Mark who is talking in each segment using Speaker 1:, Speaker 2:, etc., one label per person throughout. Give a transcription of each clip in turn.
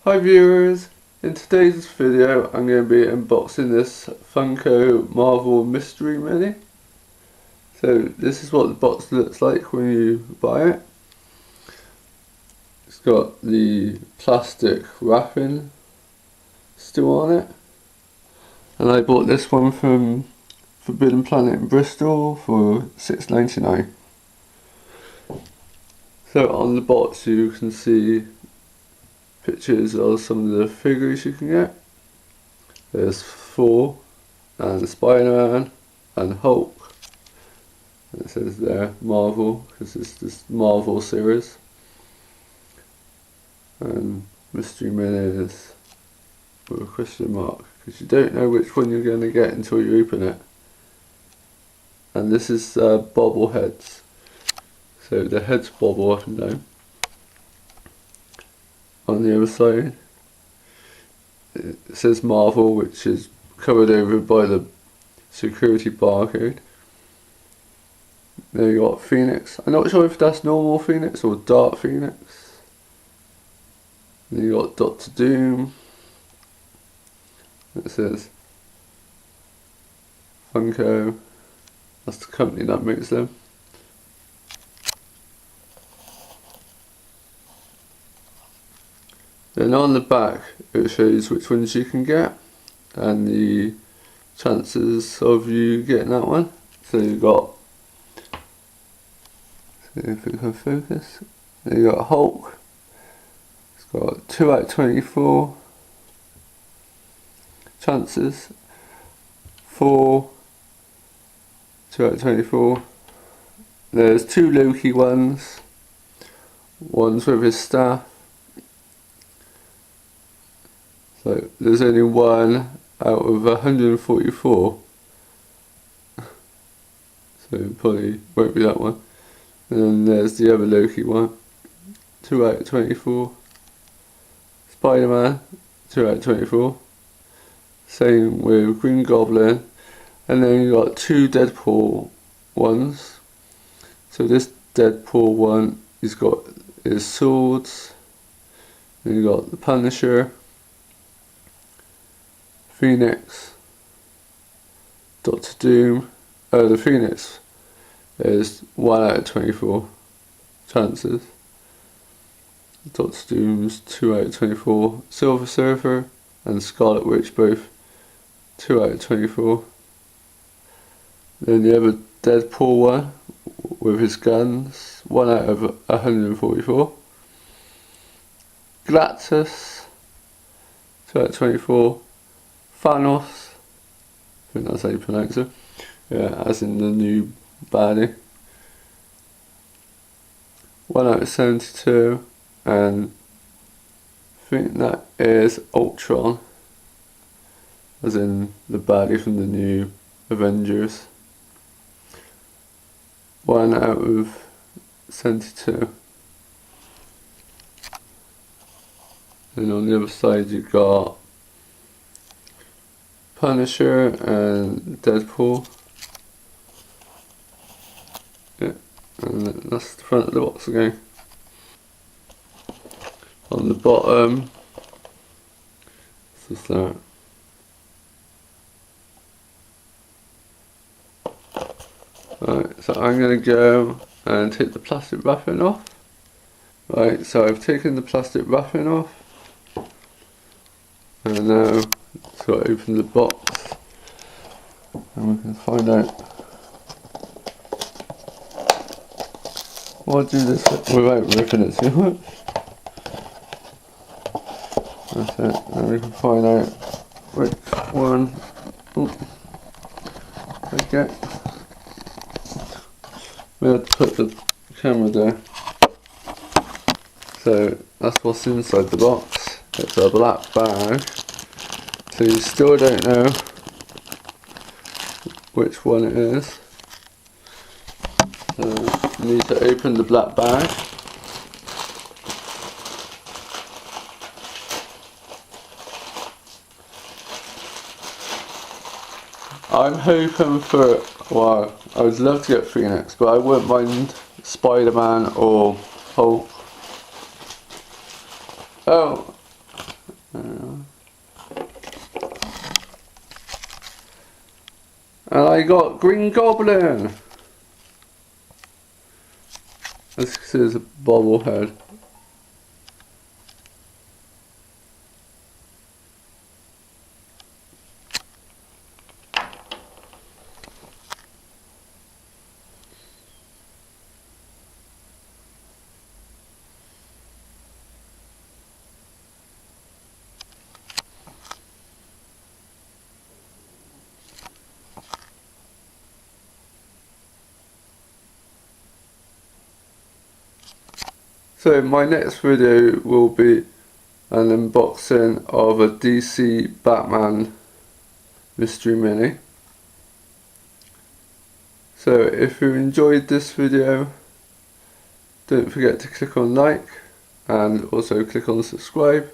Speaker 1: Hi viewers, in today's video I'm going to be unboxing this Funko Marvel Mystery Mini. So this is what the box looks like when you buy it. It's got the plastic wrapping still on it. And I bought this one from Forbidden Planet in Bristol for $6.99. So on the box you can see pictures of some of the figures you can get. There's Thor and Spider-Man and Hulk. And it says there Marvel because it's this Marvel series. And Mystery Mini is with a question mark because you don't know which one you're going to get until you open it. And this is Bobble-heads. So the heads bobble up and down. On the other side it says Marvel, which is covered over by the security barcode. There you got Phoenix. I'm not sure if that's normal Phoenix or Dark Phoenix. Then you got Doctor Doom. It says Funko. That's the company that makes them. Then on the back it shows which ones you can get and the chances of you getting that one. So you got, if it can focus, then you got Hulk. It's got 2 out of 24 chances. 4, 2 out of 24. There's 2 Loki ones. One's with his staff. So there's only 1 out of 144. So it probably won't be that one. And then there's the other Loki one. 2 out of 24. Spider-Man, 2 out of 24. Same with Green Goblin. And then you got 2 Deadpool ones. So this Deadpool one, he's got his swords. Then you got the Punisher, Phoenix, Doctor Doom. The Phoenix is 1 out of 24 chances. Doctor Doom's 2 out of 24. Silver Surfer and Scarlet Witch both 2 out of 24. Then the other Deadpool one with his guns, 1 out of 144. Galactus, 2 out of 24. Thanos, I think that's how you pronounce it. Yeah, as in the new baddie. 1 out of 72. And I think that is Ultron, as in the baddie from the new Avengers. 1 out of 72. And on the other side you got Punisher and Deadpool. Yeah, and that's the front of the box again. On the bottom, this is that. Right, so I'm going to go and take the plastic wrapping off. Right, so I've taken the plastic wrapping off. And now let's go open the box and we can find out. I'll do this without ripping it too much. That's it, and we can find out which one I get. We have to put the camera there. So that's what's inside the box. It's a black bag. So you still don't know which one it is. So you need to open the black bag. I'm hoping for, well, I would love to get Phoenix, but I wouldn't mind Spider-Man or Hulk. Oh, And I got Green Goblin. This is a Bobble-head. So my next video will be an unboxing of a DC Batman mystery mini. So if you enjoyed this video, don't forget to click on like and also click on subscribe,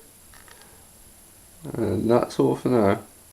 Speaker 1: and that's all for now.